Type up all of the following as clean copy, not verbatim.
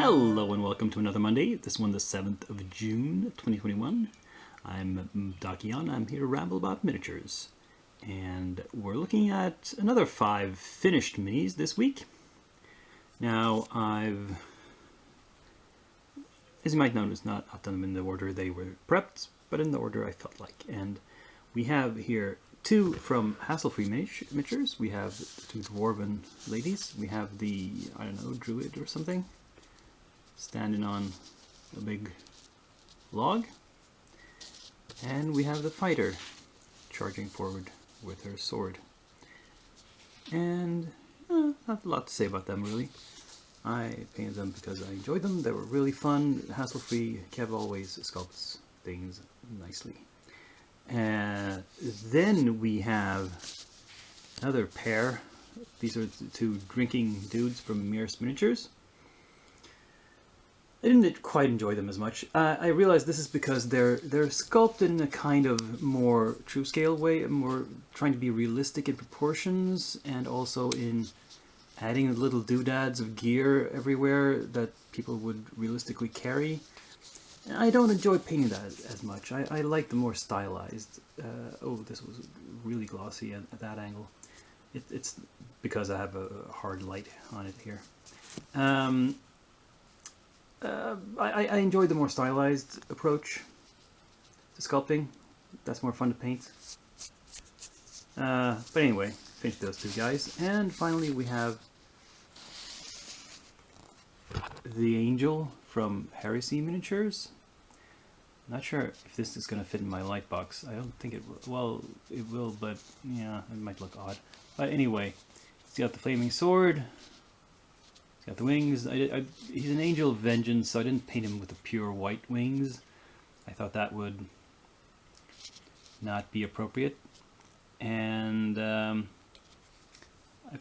Hello and welcome to another Monday, this one the 7th of June 2021. I'm Dakian, I'm here to ramble about miniatures. And we're looking at another 5 finished minis this week. Now as you might notice, not done them in the order they were prepped, but in the order I felt like. And we have here 2 from Hassle-Free Miniatures. We have the 2 Dwarven ladies. We have the, I don't know, druid or something, standing on a big log. And we have the fighter charging forward with her sword. And not a lot to say about them really. I painted them because I enjoyed them. They were really fun, hassle-free. Kev always sculpts things nicely. And then we have another pair. These are the 2 drinking dudes from Mears Miniatures. I didn't quite enjoy them as much. I realized this is because they're sculpted in a kind of more true scale way, more trying to be realistic in proportions, and also in adding little doodads of gear everywhere that people would realistically carry. I don't enjoy painting that as much. I like the more stylized. Oh, this was really glossy at that angle. It's because I have a hard light on it here. I enjoy the more stylized approach to sculpting. That's more fun to paint. But anyway, finished those 2 guys. And finally we have the Angel from Heresy Miniatures. Not sure if this is going to fit in my light box. I don't think it will. Well, it will, but yeah, it might look odd. But anyway, he's got the flaming sword. He's got the wings. He's an Angel of Vengeance, so I didn't paint him with the pure white wings. I thought that would not be appropriate. And I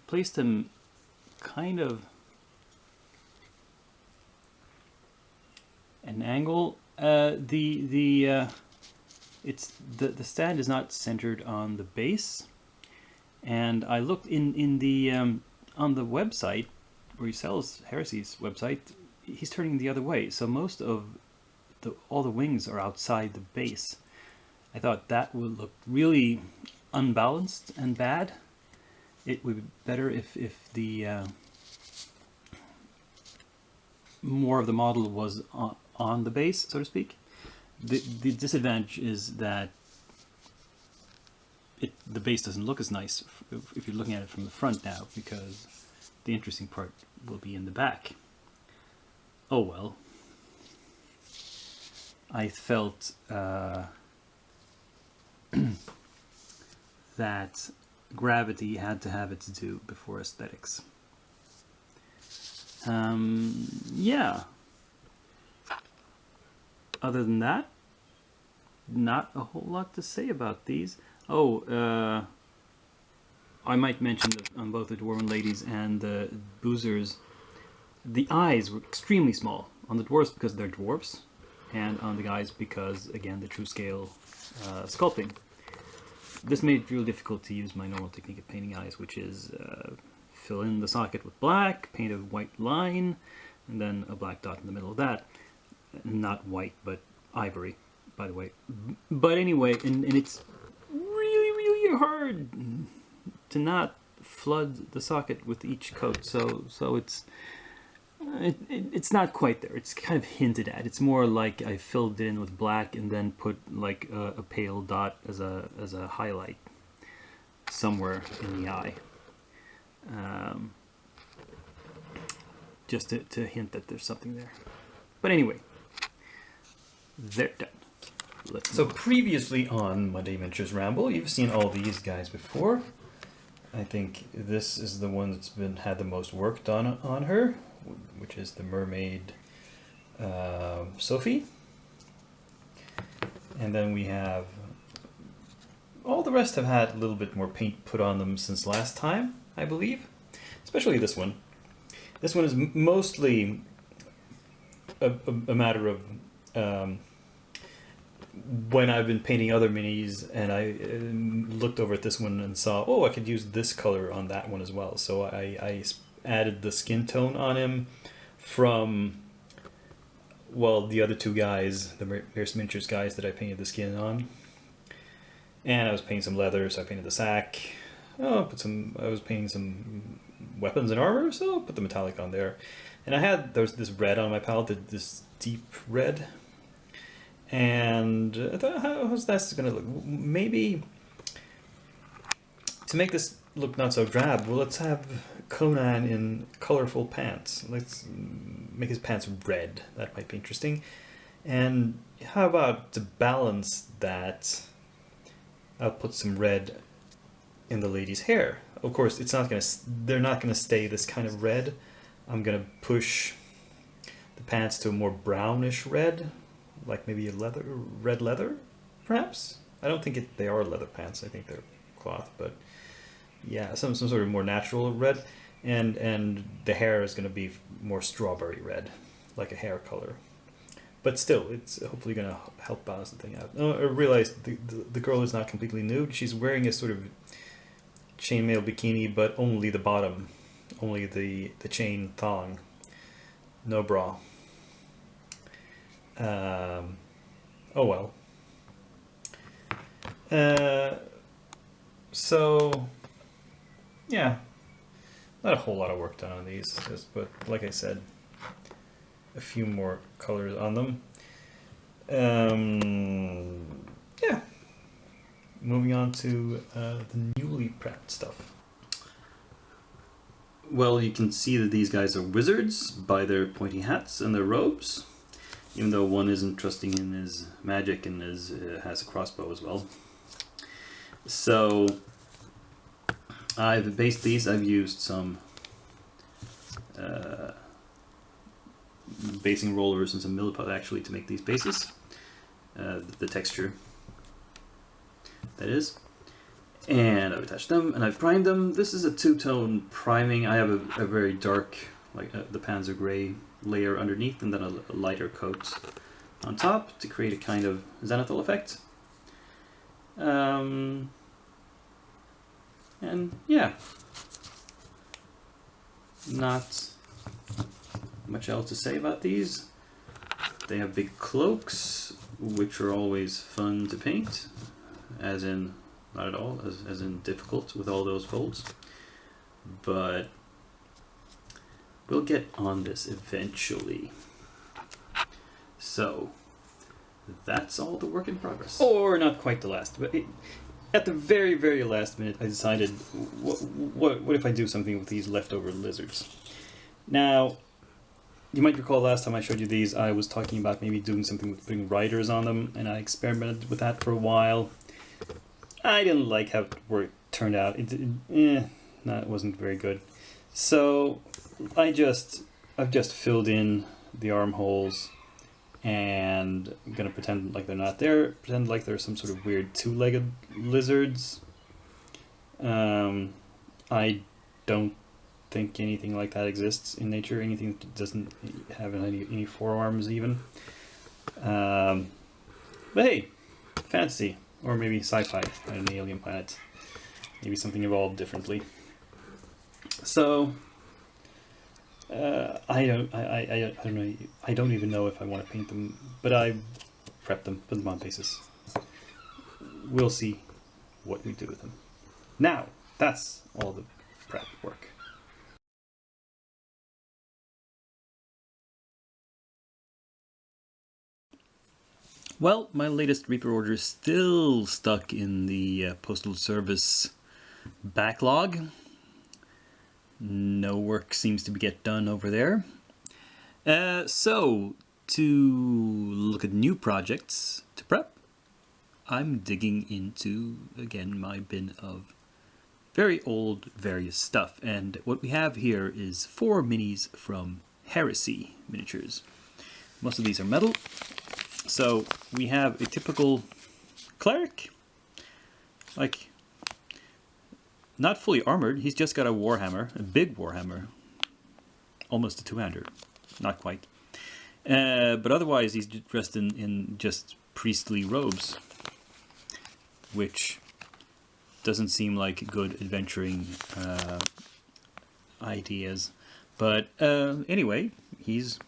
placed him kind of an angle. The stand is not centered on the base, and I looked in the on the website where he sells Heresy's website. He's turning the other way, so most of all the wings are outside the base. I thought that would look really unbalanced and bad. It would be better if the more of the model was on the base, so to speak. The disadvantage is that the base doesn't look as nice if you're looking at it from the front now, because the interesting part will be in the back. Oh well. I felt that gravity had to have its due before aesthetics. Yeah. Other than that, not a whole lot to say about these. Oh, I might mention that on both the Dwarven ladies and the boozers, the eyes were extremely small. On the dwarves because they're dwarves, and on the guys because, again, the true scale sculpting. This made it real difficult to use my normal technique of painting eyes, which is fill in the socket with black, paint a white line, and then a black dot in the middle of that. Not white, but ivory, by the way. But anyway, and it's really hard to not flood the socket with each coat. So it's not quite there. It's kind of hinted at. It's more like I filled it in with black and then put like a pale dot as a highlight somewhere in the eye, just to hint that there's something there. But anyway, they're done. So previously on Monday Miniatures Ramble, you've seen all these guys before. I think this is the one that's had the most work done on her, which is the mermaid Sophie. And then we have all the rest have had a little bit more paint put on them since last time, I believe. Especially this one. This one is mostly a matter of when I've been painting other minis and I looked over at this one and saw, oh, I could use this color on that one as well. So I added the skin tone on him from well, the other two guys, the Bears Miniatures guys that I painted the skin on. And I was painting some leather, so I painted the sack. Oh, I was painting some weapons and armor, so I put the metallic on there. And there was this red on my palette, this deep red. And I thought, how's that going to look? Maybe to make this look not so drab, well, let's have Conan in colorful pants. Let's make his pants red. That might be interesting. And how about to balance that, I'll put some red in the lady's hair. Of course, they're not gonna stay this kind of red. I'm gonna push the pants to a more brownish red, like maybe red leather, perhaps. I don't think they are leather pants. I think they're cloth, but yeah, some sort of more natural red, and the hair is gonna be more strawberry red, like a hair color. But still, it's hopefully going to help balance the thing out. Oh, I realized the girl is not completely nude. She's wearing a sort of chainmail bikini, but only the bottom. Only the chain thong. No bra. Oh well. So, yeah. Not a whole lot of work done on these. But like I said, a few more colors on them. Yeah. Moving on to the newly prepped stuff. Well, you can see that these guys are wizards by their pointy hats and their robes, even though one isn't trusting in his magic and has a crossbow as well. So I've based these. I've used some basing rollers and some milliput actually to make these bases. The texture, that is. And I've attached them and I've primed them. This is a two-tone priming. I have a very dark, like the Panzer Gray layer underneath, and then a lighter coat on top to create a kind of zenithal effect. And yeah, not much else to say about these. They have big cloaks, which are always fun to paint, as in, not at all, as in difficult with all those folds. But we'll get on this eventually. So that's all the work in progress. Or not quite the last, but at the very, very last minute, I decided, what if I do something with these leftover lizards? Now, you might recall last time I showed you these, I was talking about maybe doing something with putting riders on them, and I experimented with that for a while. I didn't like how it turned out. It wasn't very good. So I've just filled in the armholes, and I'm gonna pretend like they're not there. Pretend like they're some sort of weird two-legged lizards. I don't think anything like that exists in nature. Anything that doesn't have any forearms even. But hey, fantasy, or maybe sci-fi on an alien planet. Maybe something evolved differently. So I don't know. I don't even know if I want to paint them, but I prepped them, put them on bases. We'll see what we do with them. Now, that's all the prep work. Well, my latest Reaper order is still stuck in the Postal Service backlog. No work seems to get done over there. So, to look at new projects to prep, I'm digging into, again, my bin of very old various stuff. And what we have here is 4 minis from Heresy Miniatures. Most of these are metal. So we have a typical cleric, like not fully armored. He's just got a warhammer, a big warhammer, almost a two-hander, not quite. But otherwise, he's dressed in just priestly robes, which doesn't seem like good adventuring ideas. But anyway, he's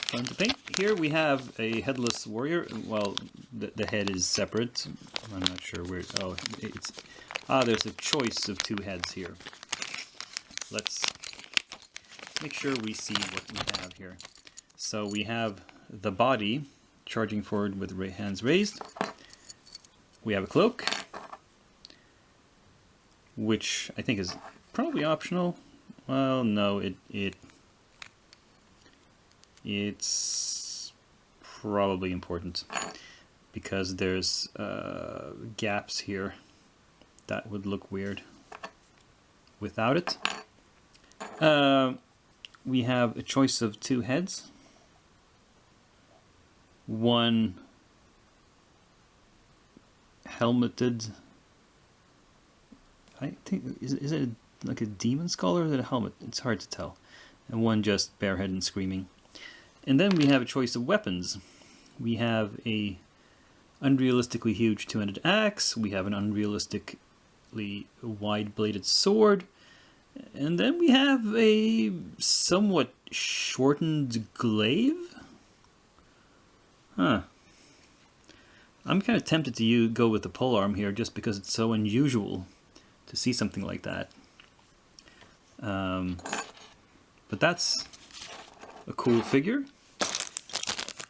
fun to paint. Here we have a headless warrior. Well, the head is separate. I'm not sure where. Oh, it's there's a choice of 2 heads here. Let's make sure we see what we have here. So we have the body charging forward with hands raised. We have a cloak, which I think is probably optional. Well, no, it's probably important because there's gaps here that would look weird without it. We have a choice of 2 heads. One helmeted, I think, is it like a demon skull or is it a helmet? It's hard to tell. And one just bareheaded and screaming. And then we have a choice of weapons. We have a unrealistically huge 2-handed axe. We have an unrealistically wide-bladed sword. And then we have a somewhat shortened glaive. Huh. I'm kind of tempted to go with the polearm here just because it's so unusual to see something like that. But that's a cool figure.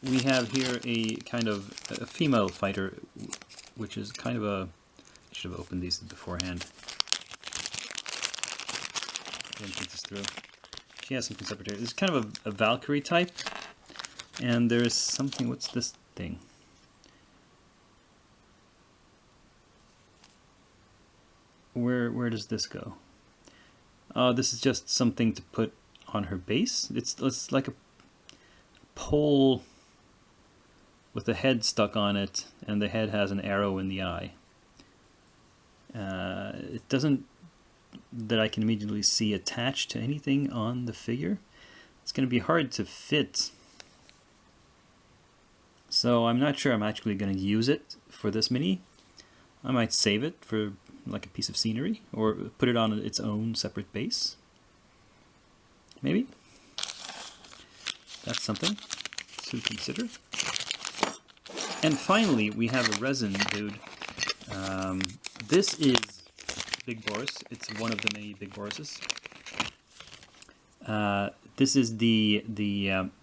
We have here a kind of a female fighter, which is kind of a... I should have opened these beforehand. Didn't think this through. She has something separate here. It's kind of a Valkyrie type. And there's something... What's this thing? Where does this go? This is just something to put on her base. It's like a pole with a head stuck on it, and the head has an arrow in the eye. It doesn't, that I can immediately see, attached to anything on the figure. It's going to be hard to fit. So I'm not sure I'm actually going to use it for this mini. I might save it for like a piece of scenery, or put it on its own separate base. Maybe. That's something to consider. And finally, we have a resin dude. This is Big Boris. It's one of the many Big Borises. This is the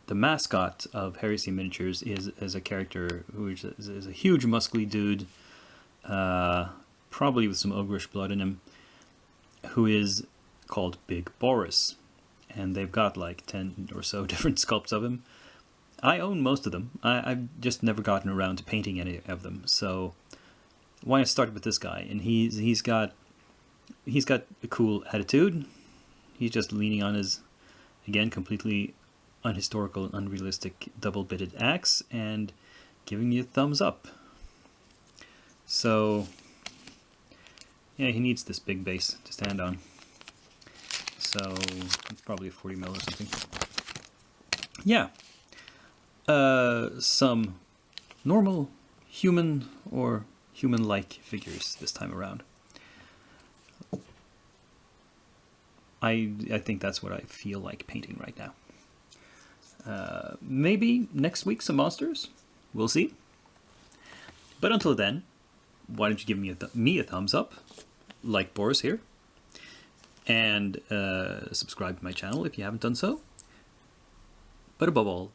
mascot of Heresy Miniatures. Is a character who is a huge muscly dude, probably with some ogreish blood in him, who is called Big Boris. And they've got like 10 or so different sculpts of him. I own most of them. I've just never gotten around to painting any of them. So why not start with this guy? And he's got a cool attitude. He's just leaning on his, again, completely unhistorical and unrealistic double-bitted axe and giving you a thumbs up. So yeah, he needs this big base to stand on. So it's probably a 40 mil or something. Yeah. Some normal human or human-like figures this time around. I think that's what I feel like painting right now. Maybe next week some monsters. We'll see. But until then, why don't you give me a thumbs up, like Boris here, and subscribe to my channel if you haven't done so. But above all,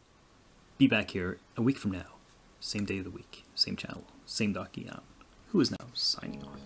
be back here a week from now, same day of the week, same channel, same Doc Eon, who is now signing off.